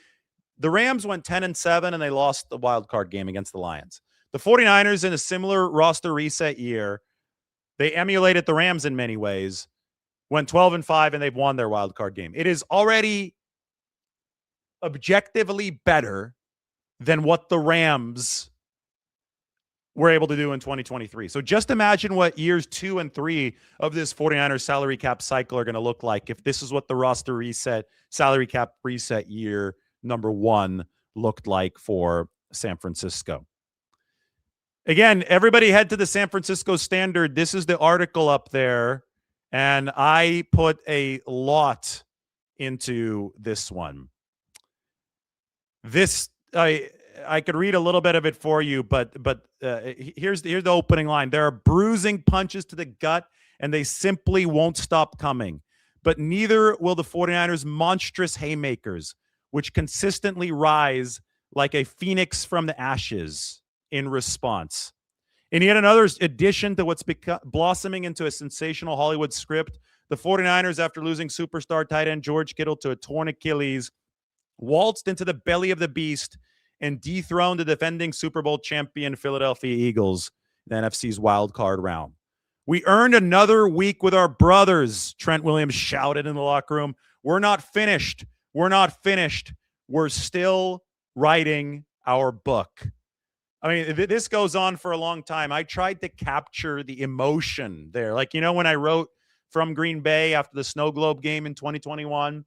The Rams went 10-7 and they lost the wild card game against the Lions. The 49ers in a similar roster reset year, they emulated the Rams in many ways, went 12-5 and they've won their wild card game. It is already objectively better than what the Rams were able to do in 2023. So just imagine what years 2 and 3 of this 49ers salary cap cycle are going to look like if this is what the roster reset, salary cap reset year number 1 looked like for San Francisco. Again, everybody head to the San Francisco Standard. This is the article up there, and I put a lot into this one. This I could read a little bit of it for you, but here's the opening line. There are bruising punches to the gut, and they simply won't stop coming. But neither will the 49ers' monstrous haymakers, which consistently rise like a phoenix from the ashes in response. And yet another addition to what's blossoming into a sensational Hollywood script, the 49ers, after losing superstar tight end George Kittle to a torn Achilles, waltzed into the belly of the beast and dethroned the defending Super Bowl champion Philadelphia Eagles in the NFC's wild card round. We earned another week with our brothers, Trent Williams shouted in the locker room. We're not finished. We're not finished. We're still writing our book. I mean, this goes on for a long time. I tried to capture the emotion there. Like, when I wrote from Green Bay after the Snow Globe game in 2021,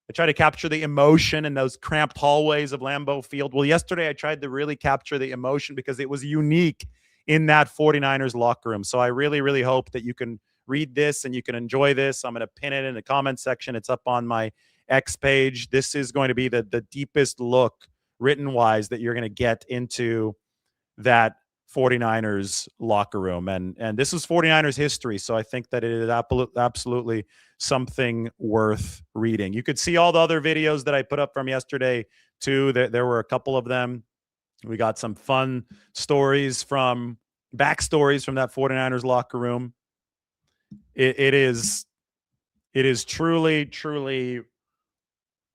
I tried to capture the emotion in those cramped hallways of Lambeau Field. Well, yesterday I tried to really capture the emotion because it was unique in that 49ers locker room. So I really, really hope that you can read this and you can enjoy this. I'm going to pin it in the comment section. It's up on my X page. This is going to be the deepest look written-wise that you're going to get into that 49ers locker room. And this is 49ers history, so I think that it is absolutely something worth reading. You could see all the other videos that I put up from yesterday, too. There were a couple of them. We got some fun backstories from that 49ers locker room. It is truly, truly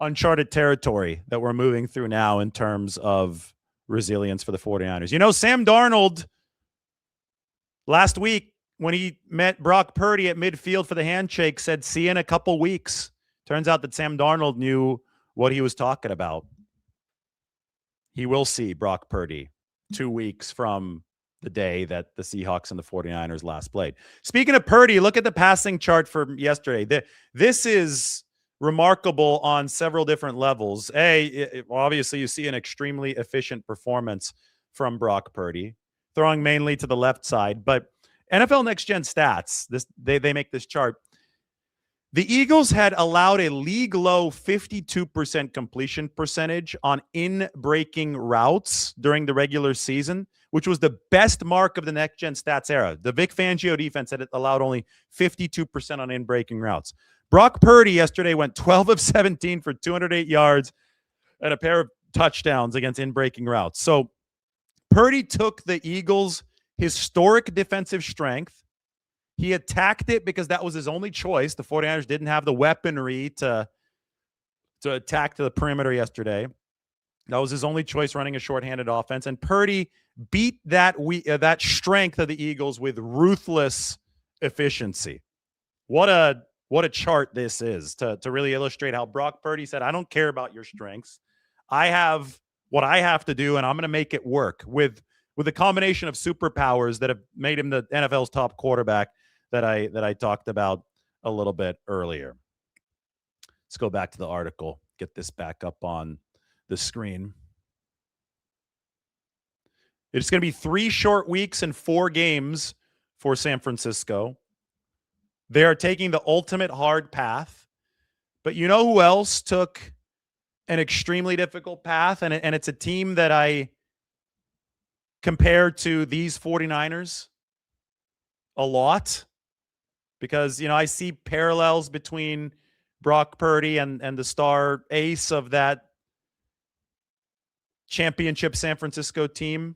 uncharted territory that we're moving through now in terms of resilience for the 49ers. Sam Darnold last week when he met Brock Purdy at midfield for the handshake said, see you in a couple weeks. Turns out that Sam Darnold knew what he was talking about. He will see Brock Purdy 2 weeks from the day that the Seahawks and the 49ers last played. Speaking of Purdy, look at the passing chart for yesterday. This is remarkable on several different levels. Obviously, you see an extremely efficient performance from Brock Purdy, throwing mainly to the left side. But NFL Next Gen Stats, they make this chart. The Eagles had allowed a league-low 52% completion percentage on in-breaking routes during the regular season, which was the best mark of the Next Gen Stats era. The Vic Fangio defense had allowed only 52% on in-breaking routes. Brock Purdy yesterday went 12 of 17 for 208 yards and a pair of touchdowns against in-breaking routes. So Purdy took the Eagles' historic defensive strength. He attacked it because that was his only choice. The 49ers didn't have the weaponry to attack to the perimeter yesterday. That was his only choice, running a shorthanded offense. And Purdy beat that strength of the Eagles with ruthless efficiency. What a chart this is to really illustrate how Brock Purdy said, I don't care about your strengths. I have what I have to do, and I'm going to make it work with a combination of superpowers that have made him the NFL's top quarterback that I talked about a little bit earlier. Let's go back to the article, get this back up on the screen. It's going to be 3 short weeks and 4 games for San Francisco. They are taking the ultimate hard path. But you know who else took an extremely difficult path? And it's a team that I compare to these 49ers a lot. Because, I see parallels between Brock Purdy and the star ace of that championship San Francisco team.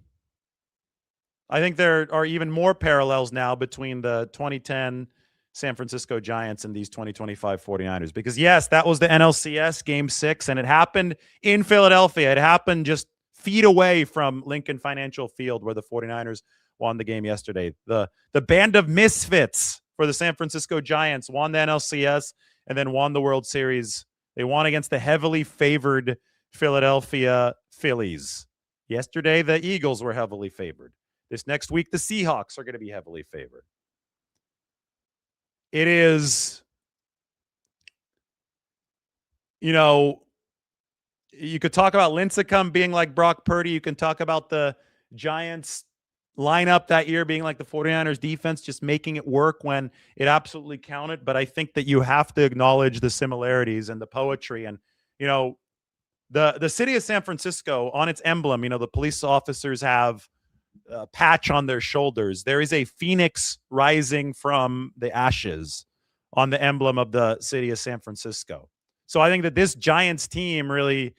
I think there are even more parallels now between the 2010 San Francisco Giants and these 2025 49ers. Because, yes, that was the NLCS Game 6, and it happened in Philadelphia. It happened just feet away from Lincoln Financial Field where the 49ers won the game yesterday. The band of misfits for the San Francisco Giants won the NLCS and then won the World Series. They won against the heavily favored Philadelphia Phillies. Yesterday, the Eagles were heavily favored. This next week, the Seahawks are going to be heavily favored. It is, you could talk about Lincecum being like Brock Purdy. You can talk about the Giants lineup that year being like the 49ers defense, just making it work when it absolutely counted. But I think that you have to acknowledge the similarities and the poetry. And, the city of San Francisco, on its emblem, the police officers have a patch on their shoulders. There is a phoenix rising from the ashes on the emblem of the city of San Francisco. So I think that this Giants team really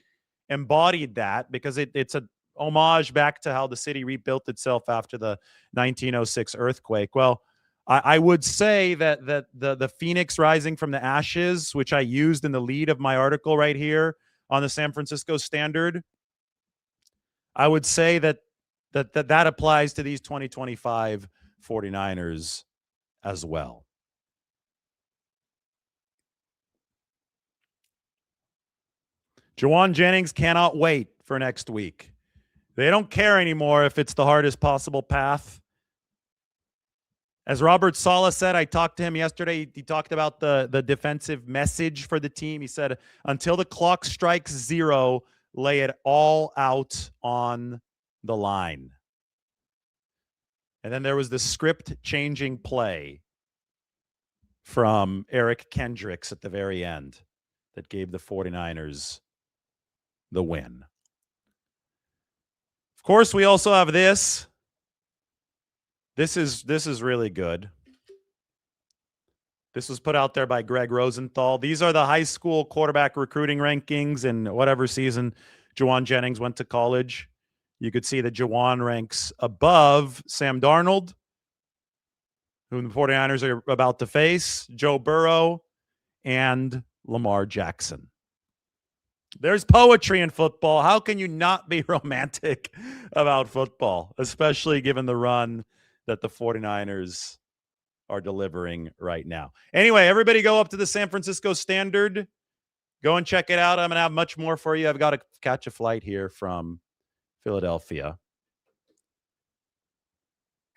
embodied that, because it's a homage back to how the city rebuilt itself after the 1906 earthquake. Well, I would say that the phoenix rising from the ashes, which I used in the lead of my article right here on the San Francisco Standard, I would say that applies to these 2025 49ers as well. Jauan Jennings cannot wait for next week. They don't care anymore if it's the hardest possible path. As Robert Saleh said, I talked to him yesterday. He talked about the defensive message for the team. He said, until the clock strikes 0, lay it all out on the line. And then there was the script-changing play from Eric Kendricks at the very end that gave the 49ers the win. Of course, we also have this. This is really good. This was put out there by Greg Rosenthal. These are the high school quarterback recruiting rankings in whatever season Jauan Jennings went to college. You could see that Jauan ranks above Sam Darnold, whom the 49ers are about to face, Joe Burrow, and Lamar Jackson. There's poetry in football. How can you not be romantic about football, especially given the run that the 49ers are delivering right now? Anyway, everybody go up to the San Francisco Standard. Go and check it out. I'm going to have much more for you. I've got to catch a flight here from Philadelphia.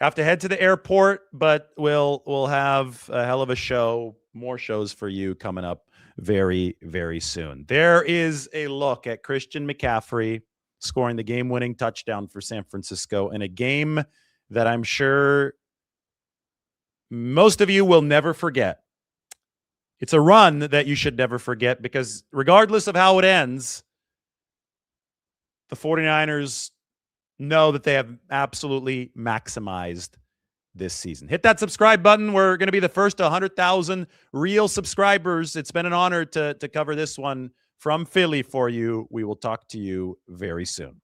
Have to head to the airport, but we'll have a hell of a show, more shows for you coming up very, very soon. There is a look at Christian McCaffrey scoring the game-winning touchdown for San Francisco in a game that I'm sure most of you will never forget. It's a run that you should never forget, because regardless of how it ends, the 49ers know that they have absolutely maximized this season. Hit that subscribe button. We're going to be the first to 100,000 real subscribers. It's been an honor to cover this one from Philly for you. We will talk to you very soon.